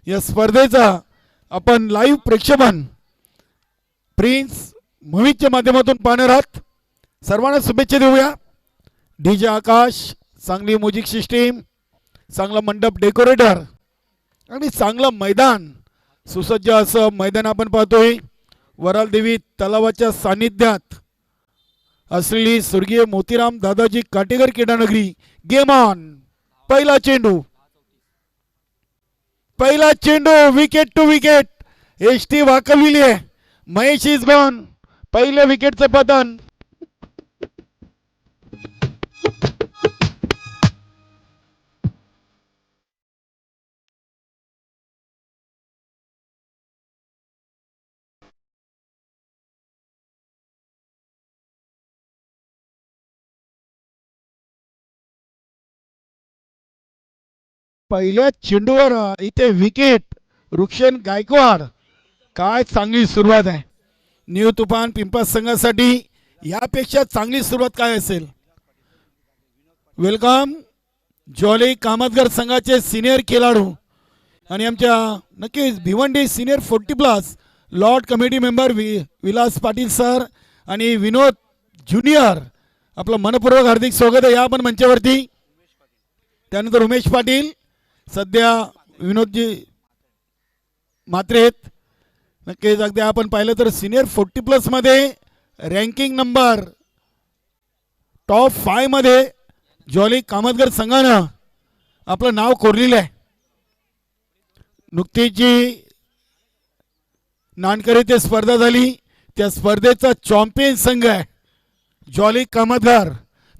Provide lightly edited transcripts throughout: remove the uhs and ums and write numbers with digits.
या स्पर्धेचा आपण लाईव्ह प्रेक्षेपण प्रिन्स मूवीच्या माध्यमातून पाहणार आहात। सर्वांना शुभेच्छा देऊया। डीजे आकाश, चांगली म्युझिक सिस्टीम, चांगला मंडप डेकोरेटर आणि चांगला मैदान, सुसज्ज असं मैदान आपण पाहतोय। वराल देवी तलावाच्या सानिध्यात असलेली स्वर्गीय मोतीराम दादाजी काटेकर क्रीडानगरी। Game on. पहिला चेंडू विकेट टू विकेट एसटी वाकविली आहे। Mahesh is gone. पहिल्या विकेटचं पतन। पहिल्या चेंडूवर इथे विकेट रुक्षण गायकवाड। काय चांगली सुरुवात आहे न्यू तुफान पिंपळा संघासाठी। यापेक्षा चांगली सुरुवात काय असेल। वेलकम जॉली कामतगर संघाचे सिनियर खेळाडू आणि आमच्या नक्कीच Bhiwandi senior 40+ Lord committee member Vilas Patil sir आणि विनोद ज्युनियर, आपलं मनपूर्वक हार्दिक स्वागत आहे या आपण मंचावरती। त्यानंतर उमेश पाटील, सध्या विनोदजी म्हात्रे आहेत। नक्कीच अगदी आपण पाहिलं तर सिनियर 40+ मध्ये रँकिंग नंबर टॉप 5 मध्ये जॉली कामतगर संघानं आपलं नाव कोरलेलं आहे। नुकतीच जी नानकर येथे स्पर्धा झाली त्या स्पर्धेचा चॅम्पियन संघ आहे जॉली कामतगर।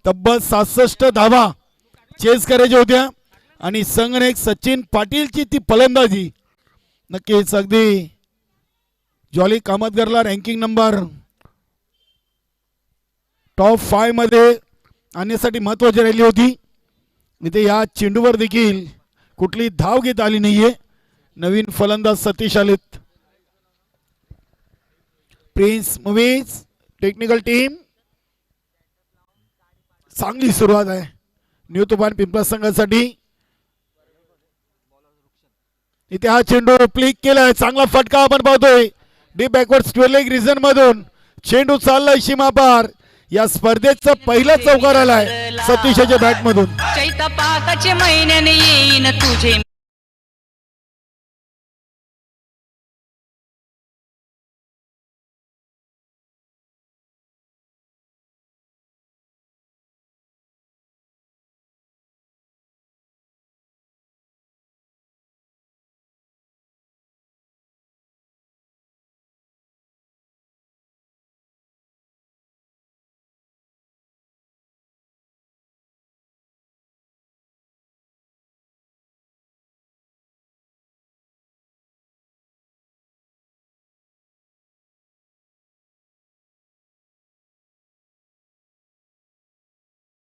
तब्बल 67 धावा चेस करायच्या होत्या आणि संघनायक सचिन पाटीलची ती फलंदाजी। नक्कीच अगदी जॉली कामतगरला रँकिंग नंबर टॉप 5 मध्ये आणण्यासाठी महत्त्वाची राहिली होती। इथे या चेंडूवर देखील कुठली धाव घेत आली नाहीये। नवीन फलंदाज सतीश आलेत। प्रिन्स मूवीज टेक्निकल टीम, चांगली सुरुवात आहे न्यू तुफान पिंपळा संघासाठी। इथे हा चेंडू फ्लिक केलाय, चांगला फटका आपण पाहतोय deep backward square leg region मधून। चेंडू चाललाय सीमा पार। या स्पर्धेचा पहिला चौकार आलाय सतीशच्या बॅट मधून। चैत्र पाकाचे महिन्याने येईन तुझे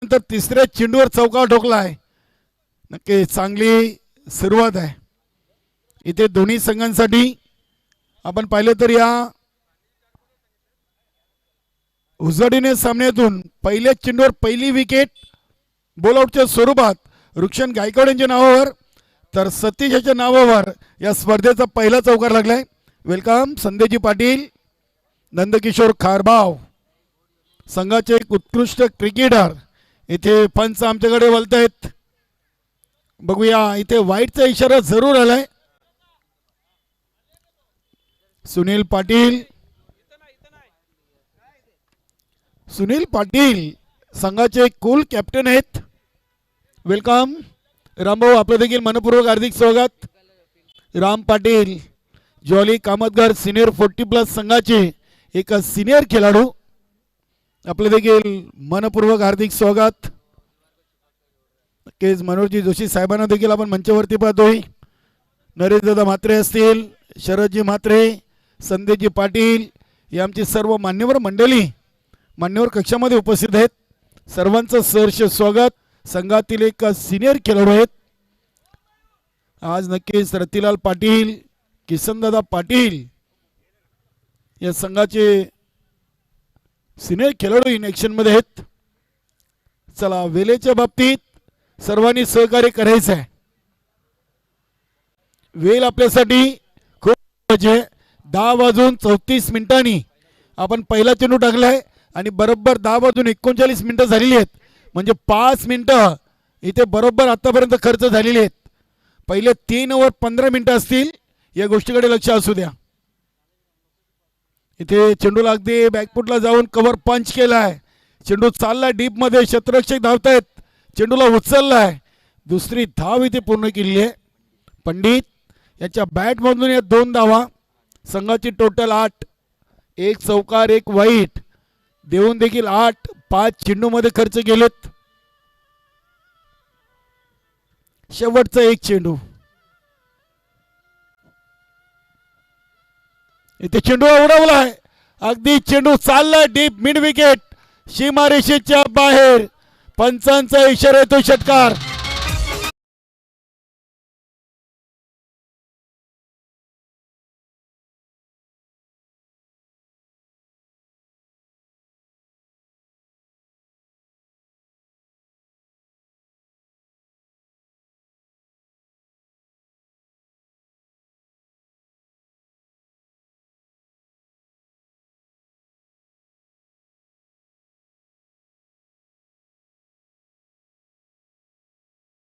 नंतर तिसऱ्या चेंडूवर चौकार ठोकलाय। नक्की चांगली सुरुवात आहे इथे दोन्ही संघांसाठी। आपण पाहिलं तर या उजळीने सामन्यातून पहिल्या चेंडूवर पहिली विकेट बॉलआउटच्या स्वरूपात रुक्षण गायकवाड यांच्या नावावर तर सतीशच्या नावावर या स्पर्धेचा पहिला चौकार लागलाय। वेलकम संदेजी पाटील, नंदकिशोर खारबाव, संघाचे एक उत्कृष्ट क्रिकेटर। इथे पंच आमच्याकडे बोलत आहेत, बघूया इथे वाईटचा इशारा जरूर आलाय। सुनील पाटील संघाचे कूल कॅप्टन आहेत। वेलकम रामभाऊ, आपलं देखील मनपूर्वक हार्दिक स्वागत। राम पाटील जॉली कामतगर सिनियर 40+ संघाचे एक सिनियर खेळाडू, आपलं देखील मनपूर्वक हार्दिक स्वागत। नक्कीच मनोहरजी जोशी साहेबांना देखील आपण मंचावरती पाहतोय। नरेशदादा म्हात्रे असतील, शरदजी म्हात्रे, संदेशजी पाटील, हे आमची सर्व मान्यवर मंडळी मान्यवर कक्षामध्ये उपस्थित आहेत। सर्वांचं सहर्ष स्वागत। संघातील एक सिनियर खेळाडू आहेत आज नक्कीच रतिलाल पाटील, किसनदादा पाटील या संघाचे सिनियर खेळाडू इन ॲक्शन मध्ये आहेत। चला वेळेच्या बाबतीत सर्वांनी सहकार्य करायचं आहे। वेळ आपल्यासाठी खूप महत्त्वाची आहे. 10:34 आपण पहिला चेंडू टाकलाय आणि बरोबर 10:39 झालेली आहेत. म्हणजे 5 मिनिटं इथे बरोबर आतापर्यंत खर्च झालेले आहेत. पहिले 3 ओव्हर 15 मिनिटं असतील. या गोष्टीकडे लक्ष असू द्या. इथे चेंडूला अगदी बॅकफुटला जाऊन कव्हर पंच केलाय. चेंडू चाललाय डीप मध्ये. क्षेत्ररक्षक धावतायत. चेंडूला उचललाय. दुसरी धाव इथे पूर्ण केली आहे. पंडित याच्या बॅटमधून या 2 धावा. संघाची टोटल 8. 1 चौकार 1 वाईट देऊन देखील 8. 5 चेंडूमध्ये खर्च केलेत. शेवटचा 1 चेंडू. इथे चेंडू उडवलाय. अगदी चेंडू चाललाय डीप मिड विकेट. सीमारेषेच्या बाहेर. पंचांचा इशारा येतो. षटकार.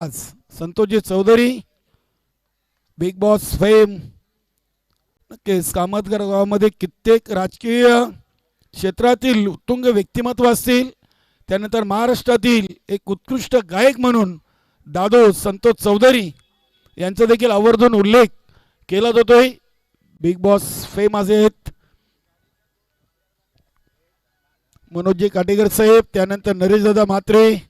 आज Santoshji Chaudhari big boss fame. नक्कीच कामतगार गावामध्ये कित्येक राजकीय क्षेत्रातील उत्तुंग व्यक्तिमत्व असतील. त्यानंतर महाराष्ट्रातील एक उत्कृष्ट गायक म्हणून दादू संतोष चौधरी यांचा देखील आवर्जून उल्लेख केला जातोय. बिग बॉस फेम आज आहेत मनोजजी काटेकर साहेब. त्यानंतर नरेशदादा म्हात्रे.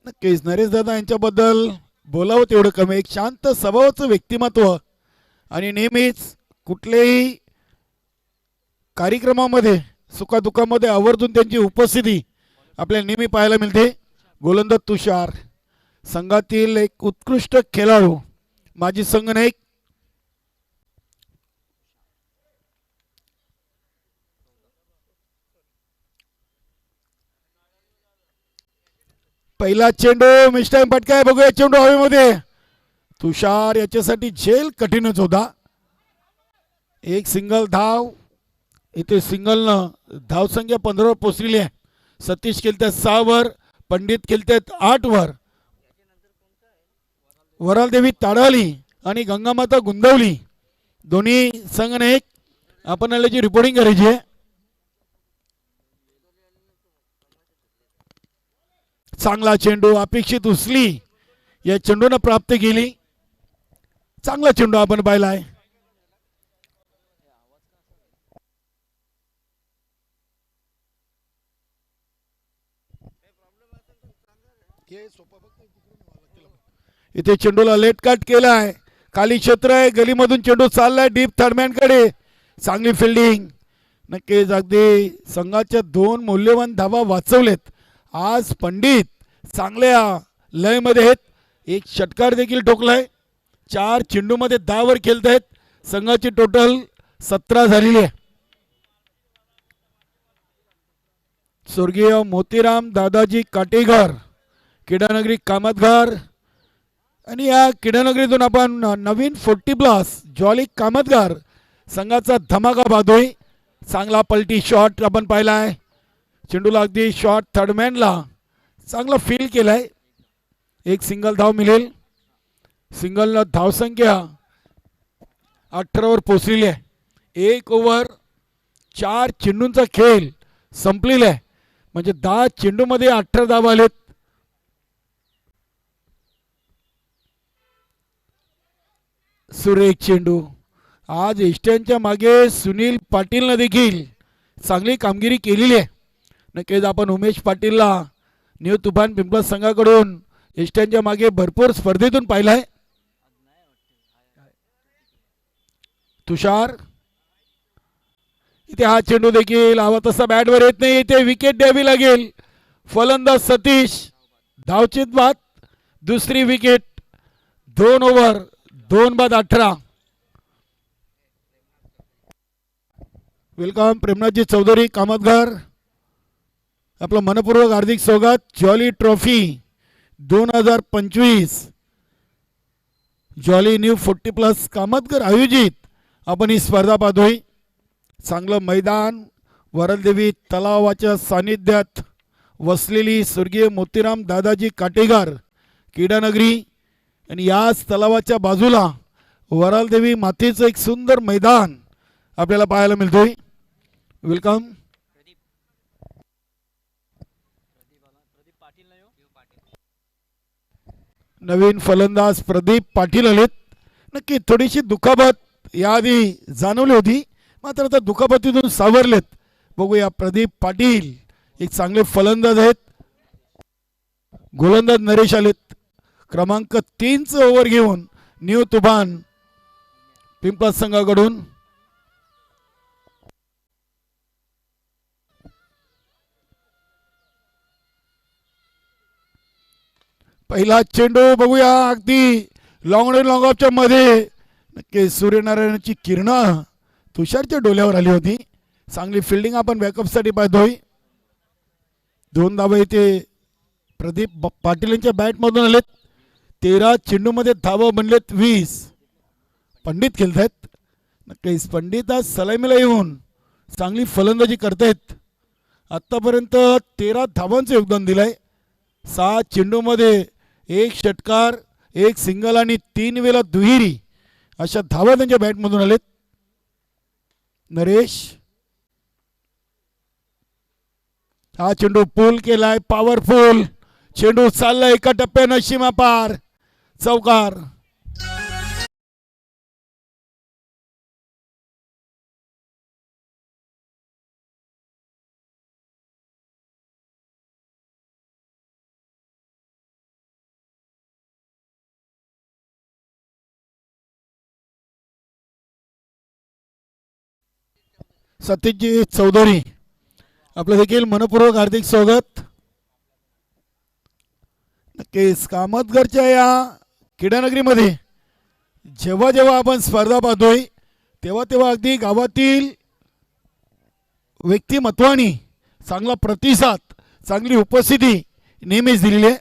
नक्कीच नरेशदादा यांच्याबद्दल बोलावं तेवढं कमी. एक शांत स्वभावाचं व्यक्तिमत्व आणि नेहमीच कुठल्याही कार्यक्रमामध्ये सुखादुखामध्ये आवर्जून त्यांची उपस्थिती आपल्याला नेहमी पाहायला मिळते. गोलंदाज तुषार संघातील एक उत्कृष्ट खेळाडू. माजी संघनायक. पहिला चेंडू मिस्टर पटकाय. बघूया चेंडू हवेमध्ये. तुषार याच्यासाठी झेल कठीणच होता. एक सिंगल धाव. इथे सिंगलनं धावसंख्या 15 वर पोचलेली आहे. सतीश खेळतात 6 वर. पंडित खेळतात 8 वर. वरालदेवी ताडाली आणि गंगामाता गुंदवली दोन्ही संघनायक आपण याची रिपोर्टिंग करायची आहे. चांगला चेंडू अपेक्षित उचली या चेंडूने प्राप्त केली. चांगला चेंडू आपण पाहिलाय. इथे चेंडूला लेट कट केलाय. खाली क्षेत्र आहे. गलीमधून चेंडू चाललाय डीप थर्डमॅन कडे. चांगली फिल्डिंग. नक्कीच अगदी संघाच्या 2 मौल्यवान धावा वाचवलेत. आज पंडित चांगल्या लय मध्ये आहेत. एक षटकार देखील ठोकलाय. 4 चेंडू मध्ये 10 वर खेळत आहेत. संघाची टोटल 17 झालेली आहे. स्वर्गीय मोतीराम दादाजी काटेकर क्रीडानगरी कामतगार आणि या क्रीडानगरीतून आपण नवीन 40+ जॉली कामतगार संघाचा धमाका पाहतोय. चांगला पलटी शॉट आपण पाहिलाय. चेंडूला अगदी शॉट थर्डमॅनला चांगला फील केलाय. एक सिंगल धाव मिळेल. सिंगलनं धावसंख्या 18 वर पोचलेली आहे. 1 ओव्हर 4 चेंडूंचा खेळ संपलेला आहे. म्हणजे 10 चेंडूमध्ये 18 धावा आलेत. सुरेख चेंडू. आज एष्ट्यांच्या मागे सुनील पाटीलनं देखील चांगली कामगिरी केलेली आहे. नक्कीच आपण उमेश पाटीलला न्यू तुफान पिंपळा संघाकडून एष्ट्यांच्या मागे भरपूर स्पर्धेतून पाहिलाय. तुषार इथे हा चेंडू देखील हवा तसा बॅटवर येत नाही. इथे विकेट द्यावी लागेल. फलंदाज सतीश धावचीत बाद. दुसरी विकेट. 2 ओव्हर 2 बाद 18. वेलकम प्रेमनाथजी चौधरी कामतगार. आपलं मनपूर्वक हार्दिक स्वागत. Jolly trophy 2025 jolly new 40+ Kamatkar आयोजित आपण ही स्पर्धा पाहतोय. चांगलं मैदान, वरलदेवी तलावाच्या सानिध्यात वसलेली स्वर्गीय मोतीराम दादाजी काटेगार क्रीडानगरी आणि याच तलावाच्या बाजूला वरलदेवी मातेचं एक सुंदर मैदान आपल्याला पाहायला मिळतोय. वेलकम. नवीन फलंदाज प्रदीप पाटील आलेत. नक्की थोडीशी दुखापत याआधी जाणवली होती, मात्र आता दुखापतीतून सावरलेत. बघूया प्रदीप पाटील एक चांगले फलंदाज आहेत. गोलंदाज नरेश आलेत. क्रमांक 3चं ओव्हर घेऊन न्यू तुफान पिंपळा संघाकडून. पहिला चेंडू बघूया. अगदी लॉंग रेंज लॉंग ऑफच्या मध्ये नक्की सूर्यनारायणाची किरणं तुषारच्या डोल्यावर आली होती. चांगली फिल्डिंग आपण बॅकअपसाठी पाहतोय. 2 धावा इथे प्रदीप पाटील यांच्या बॅटमधून आलेत. 13 चेंडूमध्ये धावा बनलेत 20. पंडित खेळतायत. नक्कीच पंडित आज सलामीला येऊन चांगली फलंदाजी करतायत. आत्तापर्यंत 13 धावांचं योगदान दिलंय. 6 चेंडूमध्ये 1 षटकार, 1 सिंगल आणि 3 वेळा दुहेरी अशा धावा त्यांच्या बॅटमधून आलेत. नरेश हा चेंडू पूल केलाय. पॉवरफुल चेंडू चाललाय एका टप्प्यानं सीमा पार. चौकार. सतीशजी चौधरी आपलं देखील मनपूर्वक हार्दिक स्वागत. नक्कीच कामतगरच्या या क्रीडानगरीमध्ये जेव्हा जेव्हा आपण स्पर्धा पाहतोय तेव्हा तेव्हा अगदी गावातील व्यक्तिमत्वानी चांगला प्रतिसाद, चांगली उपस्थिती नेहमीच दिलेली आहे.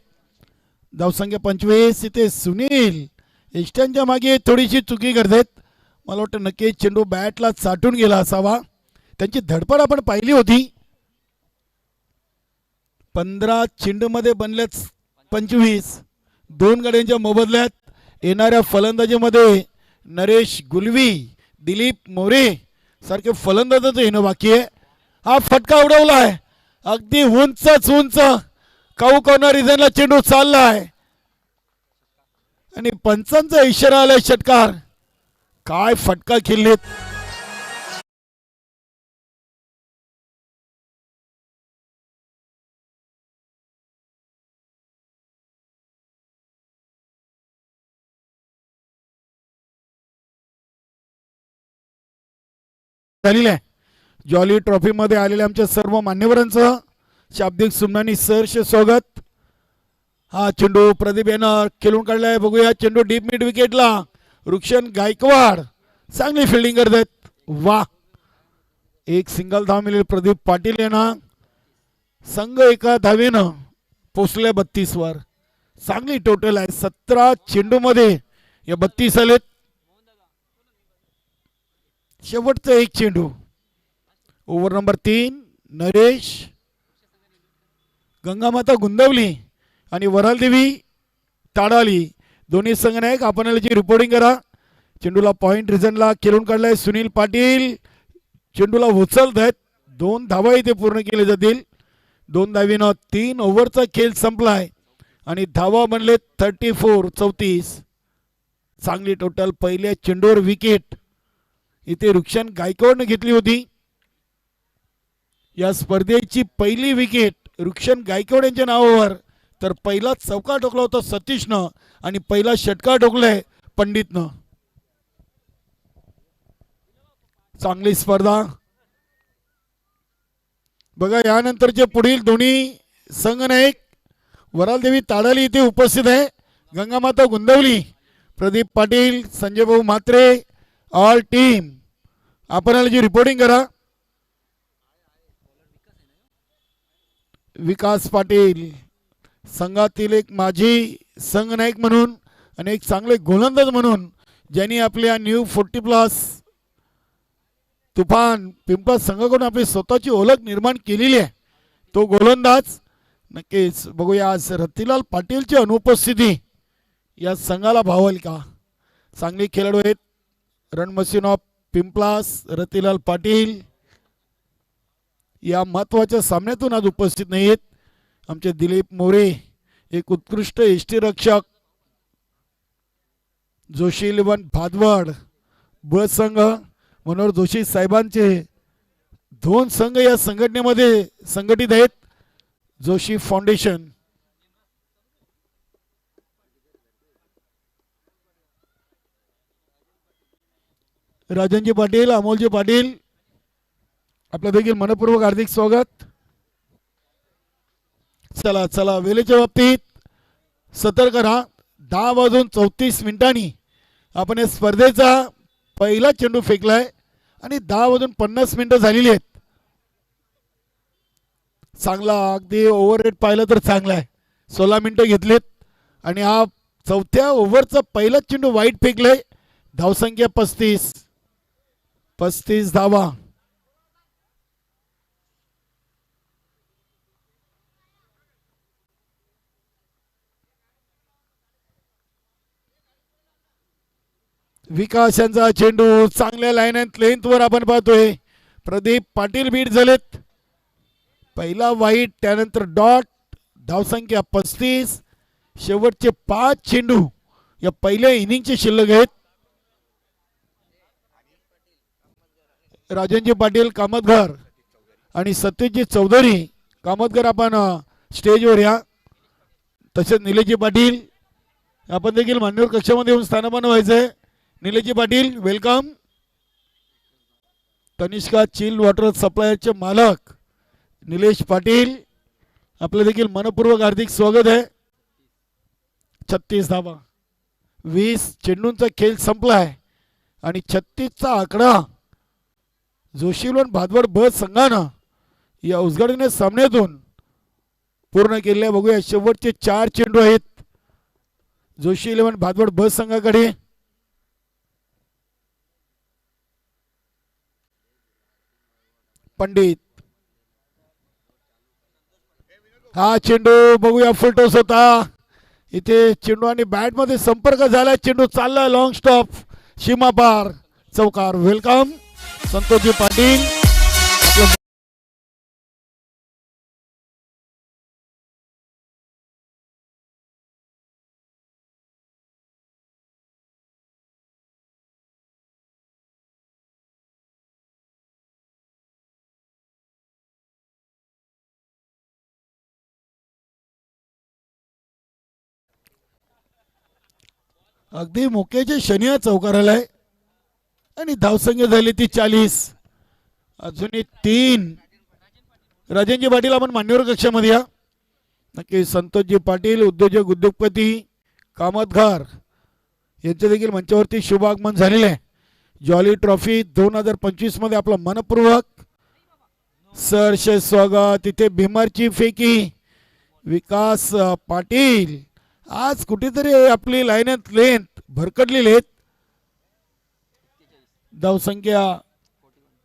धावसंख्या 25. इथे सुनील इष्टांच्या मागे थोडीशी चुकी करतात. मला वाटतं नक्की चेंडू बॅटला चाटून गेला असावा. त्यांची धडपड आपण पाहिली होती. 15 चेंडूमध्ये बनल्यात 25. 2 गड्यांच्या मोबदल्यात येणाऱ्या फलंदाजीमध्ये नरेश गुलवी, दिलीप मोरे सारखे फलंदाजच येणं बाकी आहे. हा फटका उडवलाय अगदी उंचच उंच काऊ कॉर्नर रिजनला चेंडू चाललाय आणि पंचांचा इशारा आलाय षटकार. काय फटका खेळलेत. झालेलं आहे. जॉली ट्रॉफीमध्ये आलेल्या आमच्या सर्व मान्यवरांचं शाब्दिक सुमनानी सहर्ष स्वागत. हा चेंडू प्रदीप यानं खेळून काढलाय. बघूया चेंडू डीप मिड विकेटला. रुक्षण गायकवाड चांगली फिल्डिंग करतात. वा, 1 सिंगल धाव मिळेल प्रदीप पाटील यांना. संघ एका धावेनं पोचल्या 32 वर. चांगली टोटल आहे. 17 चेंडूमध्ये या 32 आलेत. शेवटचा 1 चेंडू. Over number 3. नरेश, गंगामाता गुंदवली आणि वरालदेवी ताडाली दोन्ही संघ नायक आपण रिपोर्टिंग करा. चेंडूला पॉइंट रिझनला खेळून काढलाय सुनील पाटील. चेंडूला उचलत आहेत. 2 धावा इथे पूर्ण केले जातील. 2 धावीनं 3 ओव्हरचा खेळ संपलाय आणि धावा बनले 34. चांगली टोटल. पहिल्या चेंडूवर विकेट इथे रुक्षण गायकवाडने घेतली होती. या स्पर्धेची पहिली विकेट रुक्षण गायकवाड यांच्या नावावर. तर पहिला चौका ठोकला होता सतीशनं आणि पहिला षटकार ठोकलाय पंडितनं. चांगली स्पर्धा. बघा यानंतरचे पुढील दोन्ही संघ नायक वरालदेवी ताडाली इथे उपस्थित आहे. गंगामाता गुंदवली प्रदीप पाटील, संजय भाऊ म्हात्रे, ऑल टीम आपण रिपोर्टिंग करा. विकास पाटील संघातील एक माजी संघ नायक म्हणून आणि एक चांगले गोलंदाज म्हणून ज्यांनी आपल्या न्यू 40+ तुफान पिंपळा संघाकडून आपली स्वतःची ओळख निर्माण केलेली आहे तो गोलंदाज नक्कीच बघूया आज रतिलाल पाटीलची अनुपस्थिती या संघाला भावल का. चांगले खेळाडू आहेत run machine of Pimplas Ratilal Patil या महत्वाच्या सामन्यातून आज उपस्थित नाही आहेत. आमचे दिलीप मोरे एक उत्कृष्ट यष्टीरक्षक जोशी 11 भादवड ब संघ मनोहर जोशी साहेबांचे 2 संघ या संघटनेमध्ये संघटित आहेत. जोशी फाउंडेशन राजनजी पाटील अमोलजी पाटील आपलं देखील मनपूर्वक हार्दिक स्वागत. चला चला वेळेच्या बाबतीत सतर्क राहा. 10:34 आपण या स्पर्धेचा पहिला चेंडू फेकलाय आणि 10:50 झालेली आहेत. चांगला अगदी ओव्हर रेट पाहिलं तर चांगला आहे. 16 मिनिटं घेतलेत आणि हा 4थ्या ओव्हरचा पहिला चेंडू वाईट फेकलाय. धावसंख्या 35 धावा. विकास यांचा चेंडू चांगल्या लाईन अँड लेंथ वर आपण पाहतोय. प्रदीप पाटील बीट झालेत. पहिला वाईट त्यानंतर डॉट. धावसंख्या 35. शेवटचे 5 चेंडू या पहिल्या इनिंगचे शिल्लक आहेत. राजनजी पाटील कामतघर आणि सत्यजित चौधरी कामतघर आपण स्टेजवर या. तसेच निलेशजी पाटील आपण देखील मान्यवर कक्षामध्ये येऊन स्थानपन्न व्हायचंय. Nileshji Patil welcome. Tanishka chill water सप्लायरचे मालक निलेश पाटील आपलं देखील मनपूर्वक हार्दिक स्वागत आहे. 36 धावा. 20 चेंडूंचा खेळ संपलाय आणि 36चा आकडा जोशीवन भादवड ब संघानं या उद्घाटन सामन्यातून पूर्ण केले. बघूया शेवटचे 4 चेंडू आहेत जोशी 11 भादवड ब संघाकडे. पंडित हा चेंडू बघूया फुलटॉस होता. इथे चेंडू आणि बॅट मध्ये संपर्क झाला. चेंडू चालला लॉंग स्टॉप सीमा पार चौकार. वेलकम संतोषजी पाटील. अगदी मोक्याचे शनिया चौकार आलाय आणि धावसंख्या झाली ती 40. अजूनही 3. राजेंद्र पाटील आपण मान्यवर कक्षामध्ये या. नक्की संतोषजी पाटील उद्योजक उद्योगपती कामतघर यांचे देखील मंचावरती शुभ आगमन झालेले आहे. जॉली ट्रॉफी 2025 मध्ये आपलं मनपूर्वक सहर्ष स्वागत. इथे भीमारची फेकी विकास पाटील आज कुठेतरी आपली लाईन अँड लेंथ भरकटलेली आहेत. धावसंख्या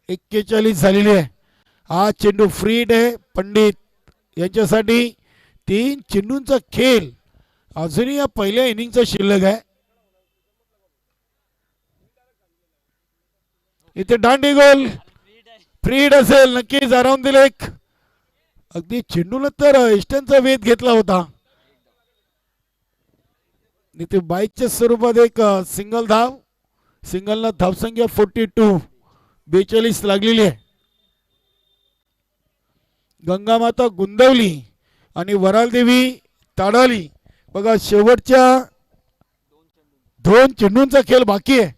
41 झालेली आहे. हा चेंडू फ्रीड आहे पंडित यांच्यासाठी. 3 चेंडूंचा खेळ अजूनही या पहिल्या इनिंगचा शिल्लक आहे. इथे दांडी गोल फ्रीड असेल नक्कीच. अराउंड दिले एक अगदी चेंडूला तर इष्टांचा वेध घेतला होता. इथे बाईकच्या स्वरूपात एक सिंगल धाव. सिंगलला धावसंख्या 42 लागलेली आहे. गंगामाता गुंदवली आणि वरालदेवी ताडाली बघा शेवटच्या 2 चेंडूंचा खेळ बाकी आहे.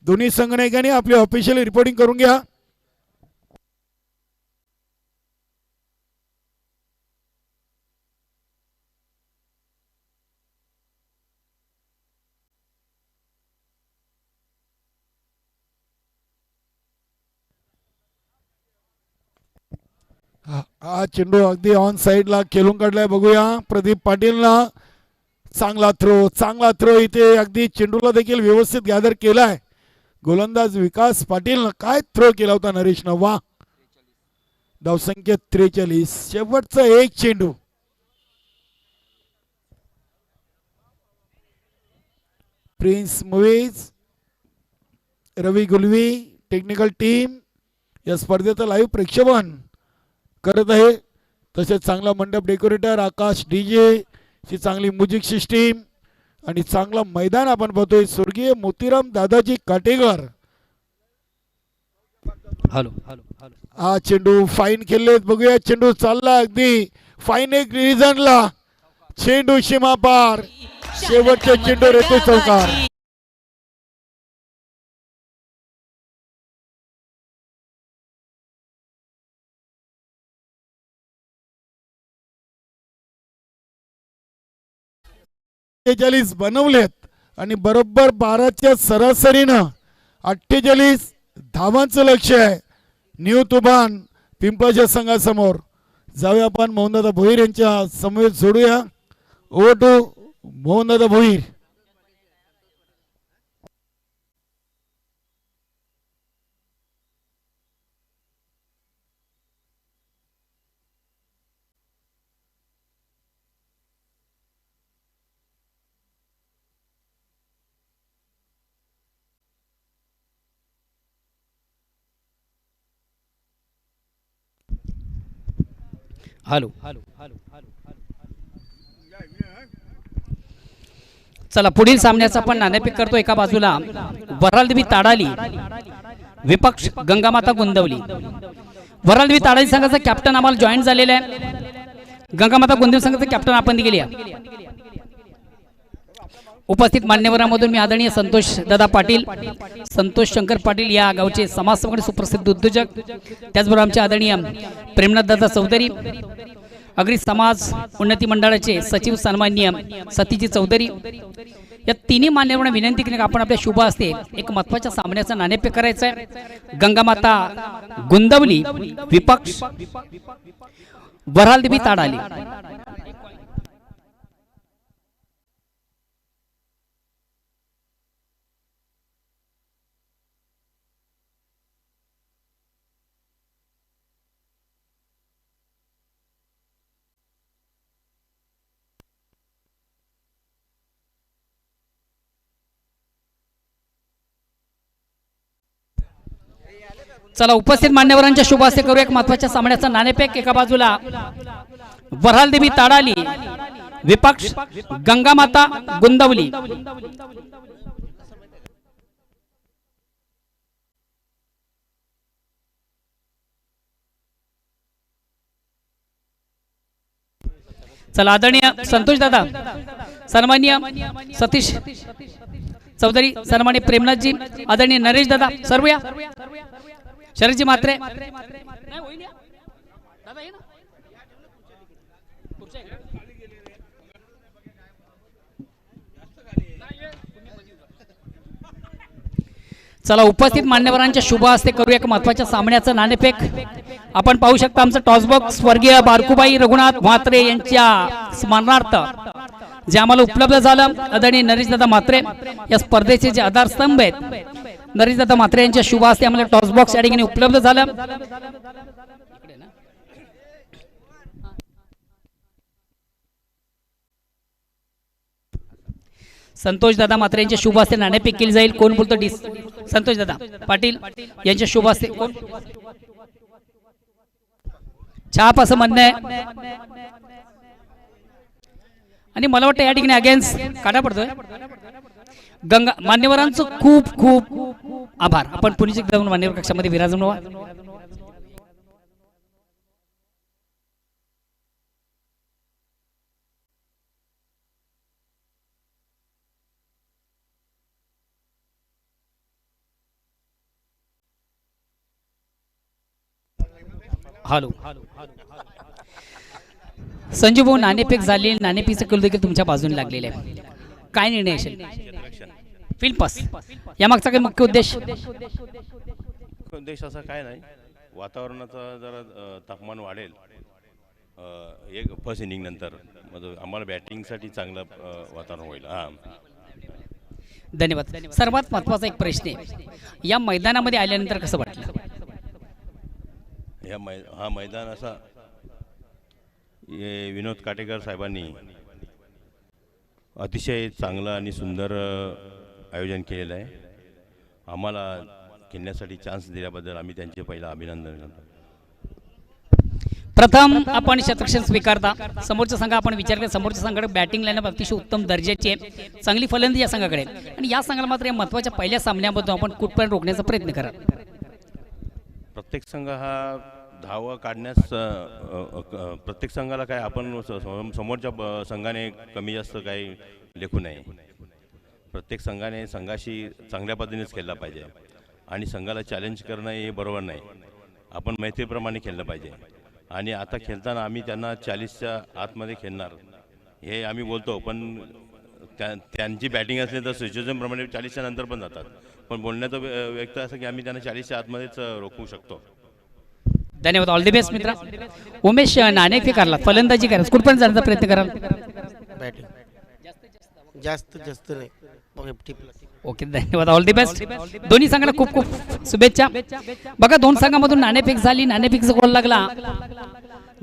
दोन्ही संघनायकांनी आपली ऑफिशियल रिपोर्टिंग करून घ्या. हा चेंडू अगदी ऑन साइडला खेळून काढलाय. बघूया प्रदीप पाटीलला चांगला थ्रो इथे अगदी चेंडूला देखील व्यवस्थित गॅदर केलाय गोलंदाज विकास पाटील. काय थ्रो केला होता नरेशनं, वा. धावसंख्या 43. शेवटचा एक चेंडू. प्रिन्स मुव्हीज, रवी गुलवी, टेक्निकल टीम या स्पर्धेचं लाईव्ह प्रक्षेपण करत आहे. तसेच चांगला मंडप डेकोरेटर आकाश डीजे ची चांगली म्युझिक सिस्टीम आणि चांगला मैदान आपण पाहतोय. स्वर्गीय मोतीराम दादाजी काटेकर. हॅलो. हा चेंडू फाईन खेळलेत, बघूया चेंडू चालला अगदी फाईन एक रिझनला. चेंडू सीमा पार, शेवटचे चेंडू रेतू चौकार. बनवलेत आणि बरोबर 12च्या सरासरीनं 48 धावांचं लक्ष आहे न्यू तुफान पिंपळाच्या संघासमोर. जाऊया आपण मोहनदादा भोईर यांच्या समवेत जोडूया. ओव्हर टू मोहनदादा भोईर. हॅलो. चला पुढील सामन्याचा आपण नाणेफेक करतो. एका बाजूला वरालदेवी ताडाली विपक्ष गंगामाता गोंदवली. वरालदेवी ताडाली संघाचा कॅप्टन आम्हाला जॉईन झालेला आहे. गंगामाता गोंदवली संघाचा कॅप्टन आपण दिलेली आहे. उपस्थित मान्यवरांमधून मी आदरणीय संतोष दादा पाटील, संतोष शंकर पाटील या गावचे समाजसेवक सुप्रसिद्ध उद्योजक, त्याचबरोबर आमचे आदरणीय प्रेमनाथ दादा चौधरी, अग्री समाज उन्नती मंडळाचे सचिव सन्माननीय सतीजी चौधरी, या तिन्ही मान्यवरांना विनंती केली की आपण आपल्या शुभ हस्ते एक महत्त्वाच्या सामन्याचा नाणेफेक करायचा आहे. गंगामाता गोंदवली विपक्ष वरालदेवी ताडाली. चला उपस्थित मान्यवरांच्या शुभ हस्ते करूया एक महत्त्वाच्या सामन्याचा नाणेफेक. एका बाजूला वरालदेवी ताडाली विपक्ष गंगामाता गोंदवली. चला आदरणीय संतोष दादा, सन्माननीय सतीश चौधरी, सन्माननीय प्रेमनाथजी, आदरणीय नरेश दादा, सर्व या. शरदजी मात्रे, चला उपस्थित मान्यवरांच्या शुभ हस्ते करूया एक महत्त्वाच्या सामन्याचं नाणेफेक. आपण पाहू शकता आमचं टॉस बॉक्स स्वर्गीय बारकुबाई रघुनाथ म्हात्रे यांच्या स्मरणार्थ जे आम्हाला उपलब्ध झालं. आदरणीय नरेशदादा म्हात्रे या स्पर्धेचे जे आधारस्तंभ आहेत, नरेशदादा म्हात्रे यांच्या शुभ हस्ते आम्हाला टॉस बॉक्स या ठिकाणी उपलब्ध झालं. संतोष दादा म्हात्रे यांच्या शुभ हस्ते नाणेफेक केली जाईल. कोण बोलतो? संतोष दादा पाटील यांच्या शुभ हस्ते. कोण? छाप असं म्हणणं आहे. आणि मला वाटतं या ठिकाणी अगेन्स्ट काढा पडतोय. गंगा मान्यवरांचं खूप खूप आभार. आपण पुणे जाऊन मान्यवर कक्षामध्ये विराजमान व्हा. हॅलो. संजू भाऊ, नाणेफेक झाली, नाणेफेकीचं कल देखील तुमच्या बाजूने लागलेले आहे. काय निर्णय असेल? फील्ड पास यामागचा काही मुख्य उद्देश असा काय नाही, वातावरणाचा जरा तापमान वाढेल एक फर्स्ट इनिंग नंतर म्हणजे आम्हाला बॅटिंगसाठी चांगलं वातावरण होईल. हां, धन्यवाद. सर्वात महत्त्वाचा एक प्रश्न आहे, या मैदानामध्ये आल्यानंतर कसं वाटलं? हा मैदान असा हे विनोद काटेकर साहेबांनी अतिशय चांगलं आणि सुंदर आयोजन केलेलं आहे. आम्हाला खेळण्यासाठी चान्स दिल्याबद्दल आम्ही त्यांचे पहिलं अभिनंदन करतो. प्रथम आपण शतरक्षण स्वीकारता समोरच्या संघ आपण विचार केला, समोरच्या संघाकडे बॅटिंग लाईनअप अतिशय उत्तम दर्जाची आहे, चांगली फलंदाजी या संघाकडे, आणि या संघाला मात्र या महत्त्वाच्या पहिल्या सामन्यामधून आपण कुठपर्यंत रोखण्याचा प्रयत्न करा. प्रत्येक संघ हा धावा काढण्यास प्रत्येक संघाला काय आपण समोरच्या संघाने कमी जास्त काही लेखू नये. प्रत्येक संघाने संघाशी चांगल्या पद्धतीनेच खेळला पाहिजे आणि संघाला चॅलेंज करणं हे बरोबर नाही. आपण मैत्रीप्रमाणे खेळलं पाहिजे आणि आता खेळताना आम्ही त्यांना 40च्या आतमध्ये खेळणार हे आम्ही बोलतो, पण त्यांची बॅटिंग असली तर सिच्युएशनप्रमाणे 40च्या नंतर पण जातात, पण बोलण्याचं व्यक्त असं की आम्ही त्यांना 40च्या आतमध्येच रोखू शकतो. धन्यवाद. ऑल दी बेस्ट मित्रा. उमेश नाणेफेकारला फलंदाजी करा, कुठपर्यंत जाण्याचा प्रयत्न कराल? बॅटिंग जास्त नाही 50+. ओके, धन्यवाद. All the best. दोन्ही संघाला खूप खूप शुभेच्छा. बघा, दोन संघामधून नाणेफेक झाली, नाणेफेकचा गोल लागला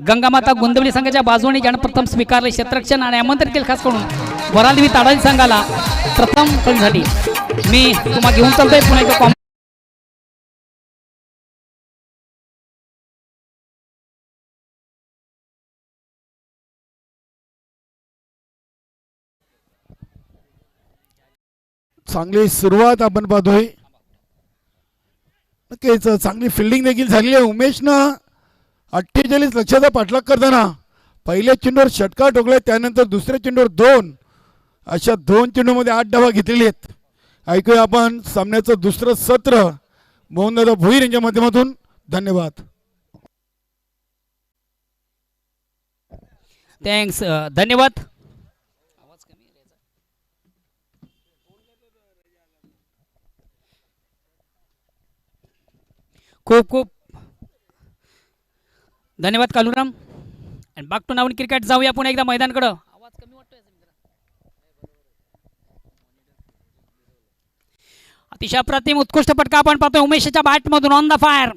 गंगामाता गोंदवली संघाच्या बाजूने, ज्यानं प्रथम स्वीकारले क्षेत्ररक्षण आणि आमंत्रित केलं खास करून वरालवी ताडाली संघाला प्रथम फलंदाजी. मी तुम्हाला घेऊन चालतोय पुन्हा एकदा चांगली सुरुवात आपण पाहतोय. नक्कीच चांगली फिल्डिंग देखील झालेली आहे. उमेशनं 48 लक्षाचा पाठलाग करताना पहिल्या चेंडूवर षटकार ठोकलाय, त्यानंतर दुसऱ्या चेंडूवर 2, अशा 2 चेंडूमध्ये 8 धावा घेतलेली आहेत. ऐकूया आपण सामन्याचं दुसरं सत्र मोहनदादा भोईर यांच्या माध्यमातून. धन्यवाद. थँक्स. धन्यवाद. खूप खूप धन्यवाद कालूराम. आणि बाग टू नावन क्रिकेट जाऊया पुन्हा एकदा मैदानकडं. अतिशय अप्रतिम उत्कृष्ट फटका आपण पाहतोय उमेशच्या बॅटमधून ऑन द फायर,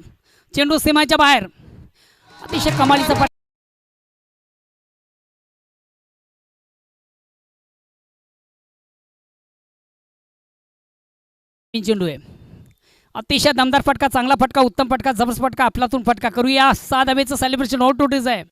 चेंडू सीमाच्या बाहेर, अतिशय कमालीचा फटका. चेंडू आहे, अतिशय दमदार फटका, चांगला फटका, उत्तम फटका, जबरदस्त फटका, अफलातून फटका. करूया 6 धावेचं सेलिब्रेशन. आउट टूटीज आहे.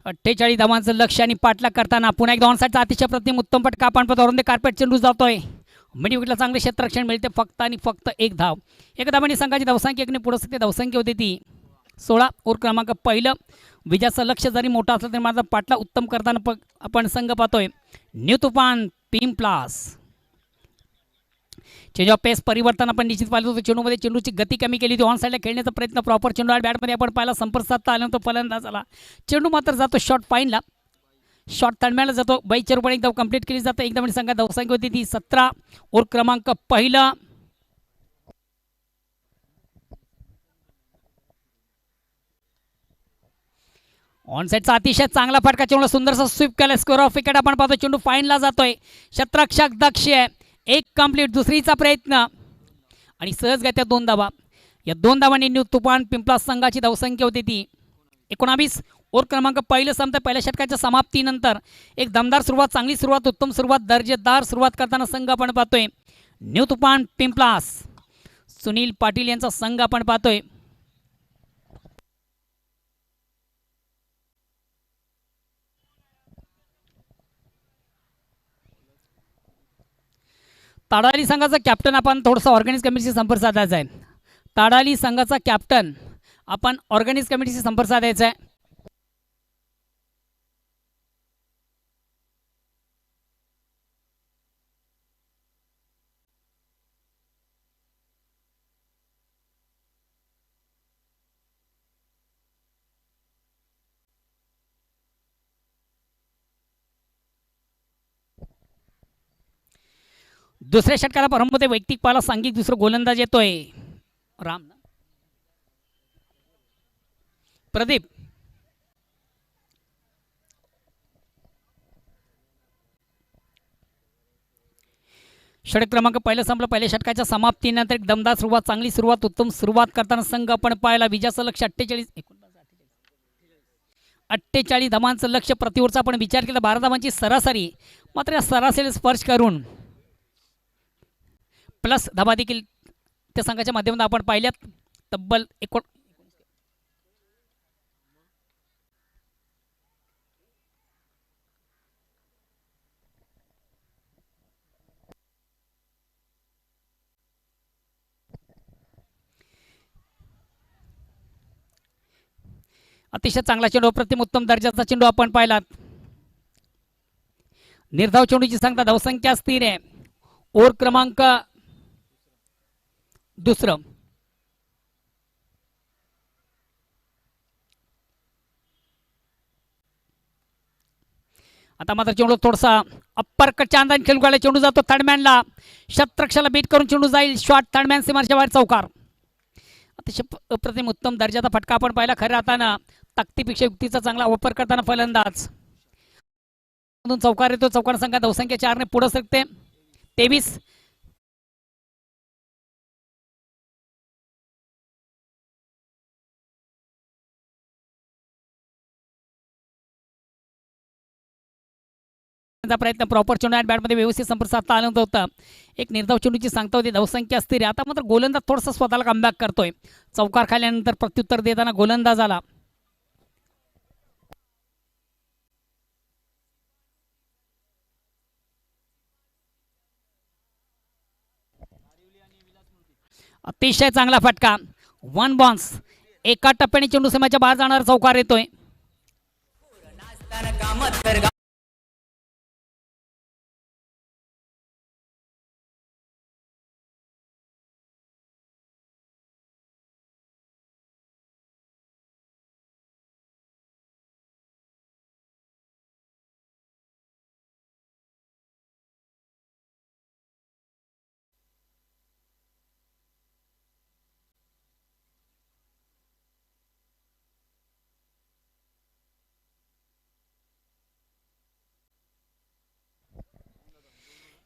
अठ्ठेचाळीस धावांचं लक्ष आणि पाठलाग करताना पुन्हा एकदा ऑनसाईडचा अतिशय प्रतिम उत्तम फटका आपण पाहतो. अरुंद कार्पेट चेंडू जातोय, मिडी विकेटला चांगले क्षेत्ररक्षण मिळते, फक्त आणि फक्त 1 धाव. एक धावांनी संघाची धावसंख्या एकने पुढे सत्य धावसंख्या होती ती 16. ओव्हर क्रमांक पहिलं. विजयाचं लक्ष जरी मोठं असलं तरी माझा पाठला उत्तम करताना आपण संघ पाहतोय न्यू तुफान पिंपलास. चेंज ऑफ पेस परिवर्तन आपण निश्चित पाहिलं होतं. चेंडूमध्ये चेंडूची गती कमी केली होती, ऑन साईडला खेळण्याचा प्रयत्न, प्रॉपर चेंडू बॅटमध्ये आपण पाहिला, संपर्क साधता आल्यानंतर फलंदाजाला चेंडू मात्र जातो शॉर्ट फाईनला, शॉर्ट तळम्याला जातो. 22 रुपये एकदा कंप्लीट केली जातं. एकदा म्हणजे संघात धावसंख्या होती ती 17. ओव्हर क्रमांक पहिला. ऑन साईडचा अतिशय चांगला फटका, चेंडूला सुंदरसा स्वीप केला, स्कोर ऑफ विकेट आपण पाहतो. चेंडू फाईनला जातोय, क्षेत्ररक्षक दक्ष आहे. 1 कंप्लीट, दुसरीचा प्रयत्न आणि सहज गत्या 2 धावा. या 2 धावांनी न्यू तुफान पिंपलास संघाची धावसंख्या होती ती 19. ओव्हर क्रमांक पहिलं संपतं. पहिल्या षटकाच्या समाप्तीनंतर एक दमदार सुरुवात, चांगली सुरुवात, उत्तम सुरुवात, दर्जेदार सुरुवात करताना संघ आपण पाहतोय न्यू तुफान पिंपलास. सुनील पाटील यांचा संघ आपण पाहतोय. ताडाली संघाचा कॅप्टन आपण थोडासा ऑर्गनाइज कमिटीशी संपर्क साधायचा आहे. ताडाली संघाचा कॅप्टन आपण ऑर्गनाइज कमिटीशी संपर्क साधायचा आहे. दुसऱ्या षटकाला प्रारंभ होते वैयक्तिक पाला सांघिक दुसरं गोलंदाज येतोय राम प्रदीप. षटक क्रमांक पहिलं संपलं. पहिल्या षटकाच्या समाप्तीनंतर एक दमदार सुरुवात, चांगली सुरुवात, उत्तम सुरुवात करताना संघ आपण पाहिला. विजयाचं लक्ष 48 धावांचं लक्ष प्रतिओव्हरचा आपण विचार केला. 12 धावांची सरासरी, मात्र या सरासरीला स्पर्श करून प्लस धावा देखील त्या संघाच्या माध्यमातून आपण पाहिल्यात. तब्बल अतिशय चांगला चेंडू, अप्रतिम उत्तम दर्जाचा चेंडू आपण पाहिला. निर्धाव चेंडूची संख्या धावसंख्या स्थिर आहे. ओव्हर क्रमांक दुसरं. आता मात्र चेंडू थोडासा अप्पर कटच्या अंदाज खेळून गेला. चेंडू जातो थर्डमॅनला, शतरक्षाला बीट करून चेंडू जाईल शॉट थर्डमॅन सीमाच्या बाहेर चौकार. अतिशय अप्रतिम उत्तम दर्जाचा फटका आपण पाहिला. खऱ्या हातानं ताकदीपेक्षा युक्तीचा चांगला वापर करताना फलंदाज चौकार येतो. चौकार संख्या धावसंख्या 4 ने पुढे सरकते. 23. प्रयत्न प्रॉपर चेंडू आणि बॅटमध्ये व्यवस्थित संपर्क साधता आला होता. एक निर्धाव चेंडूची सांगता होती. धावसंख्या स्थिर. आता मात्र गोलंदाज थोडासा स्वतःला कमबॅक करतोय. चौकार खाल्यानंतर प्रत्युत्तर देताना गोलंदाज आला. अतिशय चांगला फटका, 1 बॉन्स. एका टप्प्याने चेंडू सीमाच्या बाहेर जाणारा चौकार येतोय.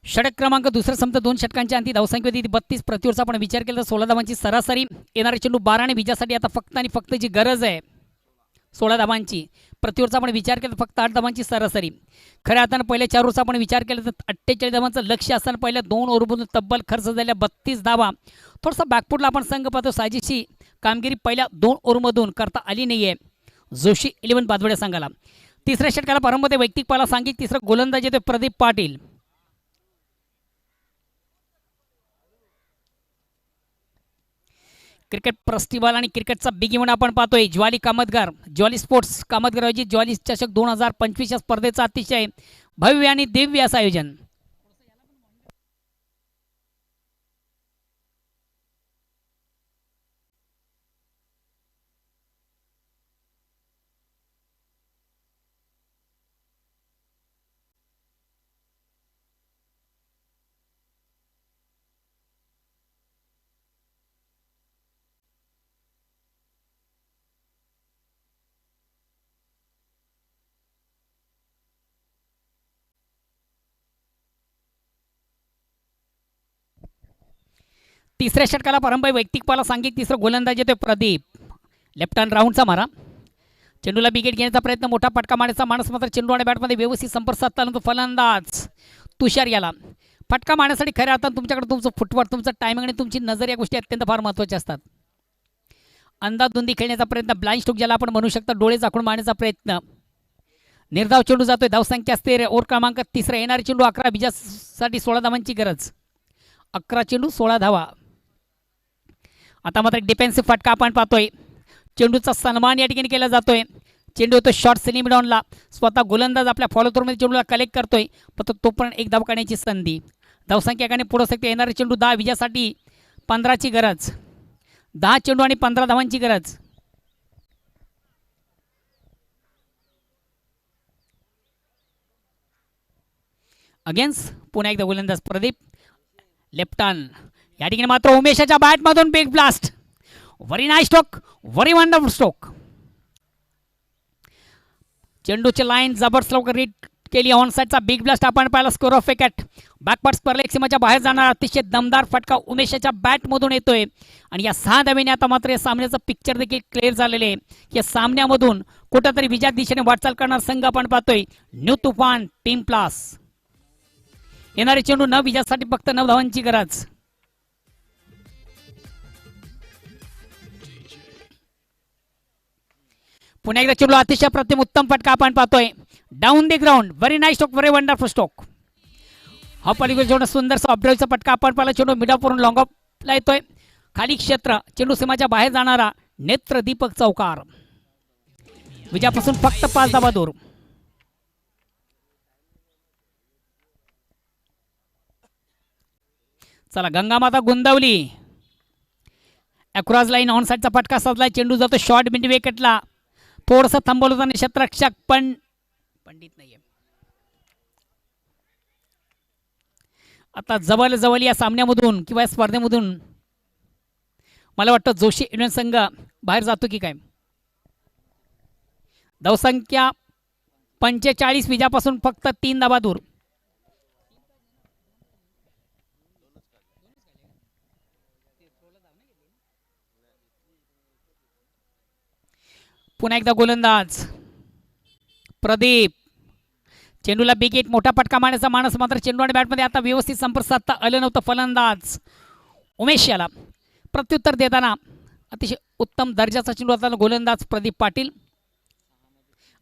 षटक क्रमांक दुसरं संपत 2 षटकांच्या अंती धावसंख्या होती 32. प्रतिओव्हरचा आपण विचार केला तर 16 धावांची सरासरी. येणारे चेंडू 12 आणि विजयासाठी आता फक्त आणि फक्त जी गरज आहे 16 धावांची. प्रतिओव्हरचा आपण विचार केला तर फक्त 8 धावांची सरासरी. खऱ्या अर्थानं पहिल्या 4 ओव्हरचा आपण विचार केला तर 48 धावांचं लक्ष असताना पहिल्या 2 ओव्हरमधून तब्बल खर्च झालेल्या 32 धावा. थोडासा बॅकफुटला आपण संघ पाहतो. साजेशी कामगिरी पहिल्या 2 ओव्हरमधून करता आली नाही आहे जोशी 11 बादवड्या संघाला. तिसऱ्या षटकाला प्रारंभ होते वैयक्तिक पाला सांघिक. तिसरा गोलंदाज येतो प्रदीप पाटील. क्रिकेट फेस्टिवल आणि क्रिकेटचा बिग इव्हेंट आपण पाहतोय. ज्वाली कामतगार, ज्वाली स्पोर्ट्स कामतगार आयोजित ज्वाली चषक 2025 या स्पर्धेचं अतिशय भव्य आणि दिव्य असं आयोजन. तिसऱ्या षटकाला प्रारंभ वैयक्तिक पाला सांघिक. तिसरा गोलंदाज येतोय प्रदीप. लेफ्ट हँड राऊंडचा मारा. चेंडूला विकेट घेण्याचा प्रयत्न, मोठा फटका मारण्याचा माणूस मात्र चेंडू आणि बॅटमध्ये व्यवस्थित संपर्क साधताना फलंदाज तुषार याला. फटका मारण्यासाठी खऱ्या अर्थानं तुमच्याकडे तुमचं फुटवर्क, तुमचं टायमिंग आणि तुमची नजर या गोष्टी अत्यंत फार महत्त्वाच्या असतात. अंदाधुंदी खेळण्याचा प्रयत्न, ब्लाइंड स्ट्रोक ज्याला आपण म्हणू शकता, डोळे झाकून मारण्याचा प्रयत्न. निर्धाव चेंडू जातोय. धावसंख्या स्थिर. ओव्हर क्रमांक तिसरा. येणारे चेंडू 11. विजयासाठी 16 धावांची गरज. 11 चेंडू 16 धावा. आता मात्र डिफेन्सिव्ह फटका आपण पाहतोय. चेंडूचा सन्मान या ठिकाणी केला जातोय. चेंडू येतो शॉर्ट स्लिम डाऊनला. स्वतः गोलंदाज आपल्या फॉलो थ्रोमध्ये चेंडूला कलेक्ट करतोय, पण तो पण एक धाव काढण्याची संधी. धावसंख्या एकाने पुढे सकते. येणारे चेंडू 10. विजयासाठी 15ची गरज. 10 चेंडू आणि 15 धावांची गरज. अगेन्स्ट पुन्हा एकदा गोलंदाज प्रदीप. लेफ्ट टर्न या ठिकाणी मात्र उमेशाच्या बॅटमधून big blast. Very nice stroke, very wonderful stroke. चेंडूची लाईन जबरदस्त लवकर रीड केली. ऑन साईडचा बिग ब्लास्ट आपण पाहिला. Score of wicket. बॅकवर्ड स्पर्लेक सीमाच्या बाहेर जाणार अतिशय दमदार फटका उमेशाच्या बॅटमधून येतोय आणि या 6 धावेने आता मात्र या सामन्याचं पिक्चर देखील क्लिअर झालेले आहे. या सामन्यामधून कुठेतरी विजया दिशेने वाटचाल करणार संघ आपण पाहतोय. न्यू तुफान टीम प्लास. येणारे चेंडू न विजयासाठी फक्त 9 धावांची गरज. पुन्हा एकदा चेंडू अतिशय प्रतिम उत्तम फटका आपण पाहतोय. Down the ground. Very nice stroke, very wonderful stroke. हा पलीकडे चेंडू सुंदरसा ऑब्झर्वचा फटका आपण पाहिला. चेंडू मिडावरून लॉंग ऑफला येतोय. खाली क्षेत्र. चेंडू सीमाच्या बाहेर जाणारा नेत्र दीपक चौकार. विजयापासून फक्त 5 धावा दूर. चला गंगामाता गुंदावली. अक्रॉस लाईन ऑन साईडचा फटका साधलाय. चेंडू जातो शॉर्ट मिड विकेटला. थोडंसं थांबवलं होतं क्षेत्ररक्षक पण पंडित नाहीये. आता जवळ जवळ या सामन्यामधून किंवा या स्पर्धेमधून मला वाटतं जोशी इंडियन संघ बाहेर जातो की काय. धावसंख्या 45. विजयापासून फक्त 3 धावा दूर. पुन्हा एकदा गोलंदाज प्रदीप. चेंडूला big hit. मोठा फटका मारण्याचा माणूस मात्र चेंडू आणि बॅटमध्ये आता व्यवस्थित संपर्क साधता आलं नव्हतं. फलंदाज उमेश याला प्रत्युत्तर देताना अतिशय उत्तम दर्जाचा चेंडू आता गोलंदाज प्रदीप पाटील.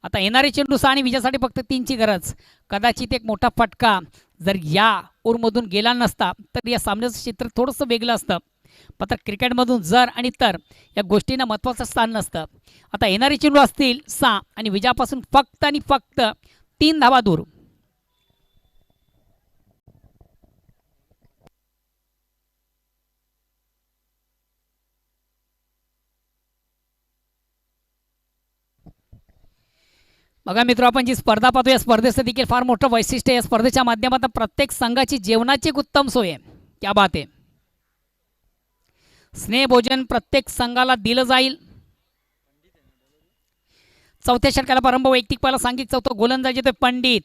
आता येणारे चेंडू 6 आणि विजयासाठी फक्त 3ची गरज. कदाचित एक मोठा फटका जर या ओव्हरमधून गेला नसता तर या सामन्याचं चित्र थोडंसं वेगळं असतं. मात्र क्रिकेटमधून जर आणि तर या गोष्टींना महत्त्वाचं स्थान नसतं. आता येणारे चेंडू असतील 6 आणि विजयापासून फक्त आणि फक्त 3 धावा दूर. बघा मित्र, आपण जी स्पर्धा पाहतो या स्पर्धेचं देखील फार मोठं वैशिष्ट्य आहे. या स्पर्धेच्या माध्यमातून प्रत्येक संघाची जेवणाची एक उत्तम सोय आहे. क्या बात आहे. स्नेह भोजन प्रत्येक संघाला दिलं जाईल. चौथ्या षटकाला प्रारंभ वैयक्तिक पाला सांघिक चौथा गोलंदाज येतोय पंडित.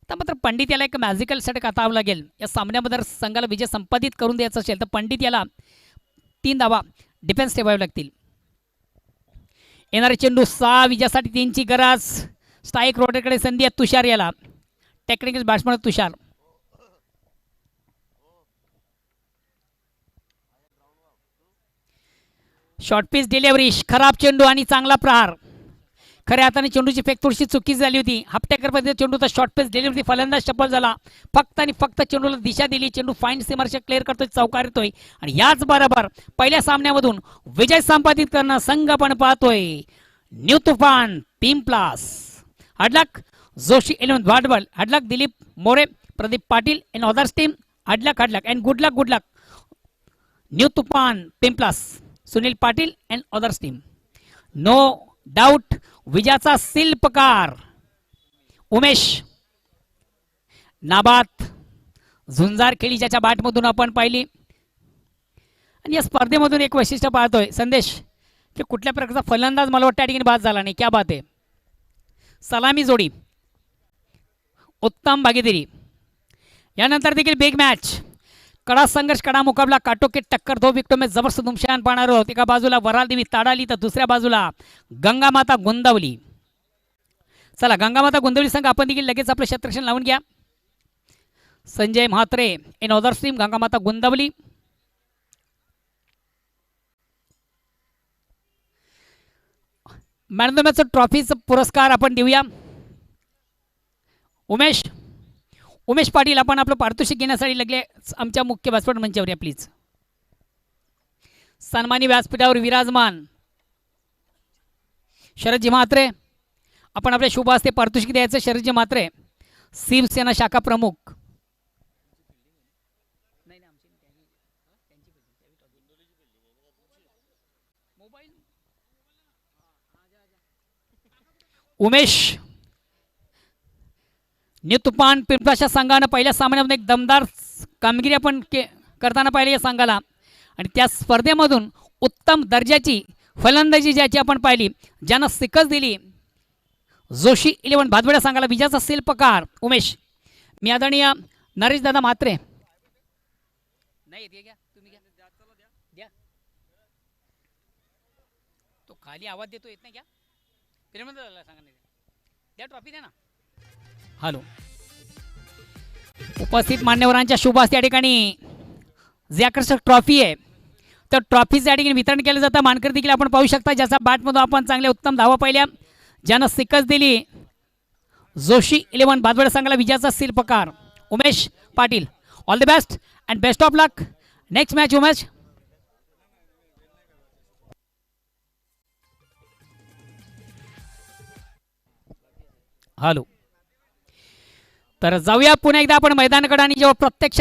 आता मात्र पंडित याला एक मॅजिकल षटक हाताळावं लागेल. या सामन्यामध्ये संघाला विजय संपादित करून द्यायचा असेल तर पंडित याला 3 धावा डिफेन्स ठेवावे लागतील. येणारे चेंडू 6 विजयासाठी 3ची गरज. स्ट्राईक रोटेकडे संधी आहे तुषार याला. Technical batsman Tushar. Short pitch delivery. खराब चेंडू आणि चांगला प्रहार. खऱ्या हाताने चेंडूची फेक थोडीशी चुकी झाली होती. हाफटेकर पद्धतीने चेंडूचा शॉर्ट पिच डिलिव्हरी. फलंदाज चपल झाला. फक्त आणि फक्त चेंडूला दिशा दिली. चेंडू फाईन सीमारेषा क्लिअर करतोय. चौकार येतोय आणि याच बरोबर पहिल्या सामन्यामधून विजय संपादित करणं संघ पण पाहतोय. न्यू तुफान टीम प्लास. हडलक जोशी 11 भांडवल. Hard luck Dilip More, Pradeep Patil and others team. Hard luck and good luck. New तुफान टीम प्लास. Sunil Patil and others team. No doubt विजयाचा शिल्पकार उमेश. नाबाद झुंजार खेळी ज्याच्या बॅटमधून आपण पाहिली. आणि या स्पर्धेमधून एक वैशिष्ट्य पाहतोय संदेश की कुठल्या प्रकारचा फलंदाज मला वाटतं या ठिकाणी बाद झाला नाही. क्या बात आहे. सलामी जोडी. उत्तम भागीदारी. यानंतर देखील बिग मॅच. कडा संघर्ष, कडा मुकाबला, काटोकेट टक्कर. 2 विकेटों में जबरदस्त धुमशान पाहणार आहोत. एका बाजूला वराल देवी ताडाली तर दुसऱ्या बाजूला गंगामाता गोंदावली. चला गंगामाता गोंदावली संघ आपण देखील लगेच आपलं क्षेत्ररक्षण लावून घ्या. Sanjay Mhatre in others team. Gangamata Gondavali. Man of the match ट्रॉफीचा पुरस्कार आपण देऊया. उमेश पाटील, आपण आपलं पारितोषिक घेण्यासाठी लागले आमच्या मुख्य व्यासपीठ मंचावर या प्लीज. सन्मानी व्यासपीठावर विराजमान शरदजी म्हात्रे, आपण आपल्या शुभ हस्ते पारितोषिक द्यायचं. शरदजी म्हात्रे शिवसेना शाखा प्रमुख. न्यू तुफान पिंपळाच्या संघानं पहिल्या सामन्यामध्ये एक दमदार कामगिरी आपण करताना पाहिली या संघाला, आणि त्या स्पर्धेमधून उत्तम दर्जाची फलंदाजी ज्याची आपण पाहिली, ज्यानं शिकस्त दिली जोशी 11 भादवड्या संघाला विजयाचा शिल्पकार उमेश. मी आदरणीय नरेश दादा म्हात्रे नाही येते घ्या, तुम्ही घ्या द्या. तो खाली आवाज देतो येत नाही, घ्या सांगा नाही द्या, ट्रॉफी द्या ना. हॅलो, उपस्थित मान्यवरांच्या शुभ हस्ते या ठिकाणी जे आकर्षक ट्रॉफी आहे तर ट्रॉफीचं या ठिकाणी वितरण केलं जातं. मानकरी देखील आपण पाहू शकता, ज्याचा बॅटमधून आपण चांगल्या उत्तम धावा पाहिल्या, ज्यानं शिकस्त दिली जोशी 11 भादवड संघाला विजयाचा शिल्पकार Umesh Patil. All the best and best of luck next match Umesh. Hello, तर जाऊया पुन्हा एकदा आपण मैदानाकडे, आणि जेव्हा प्रत्यक्ष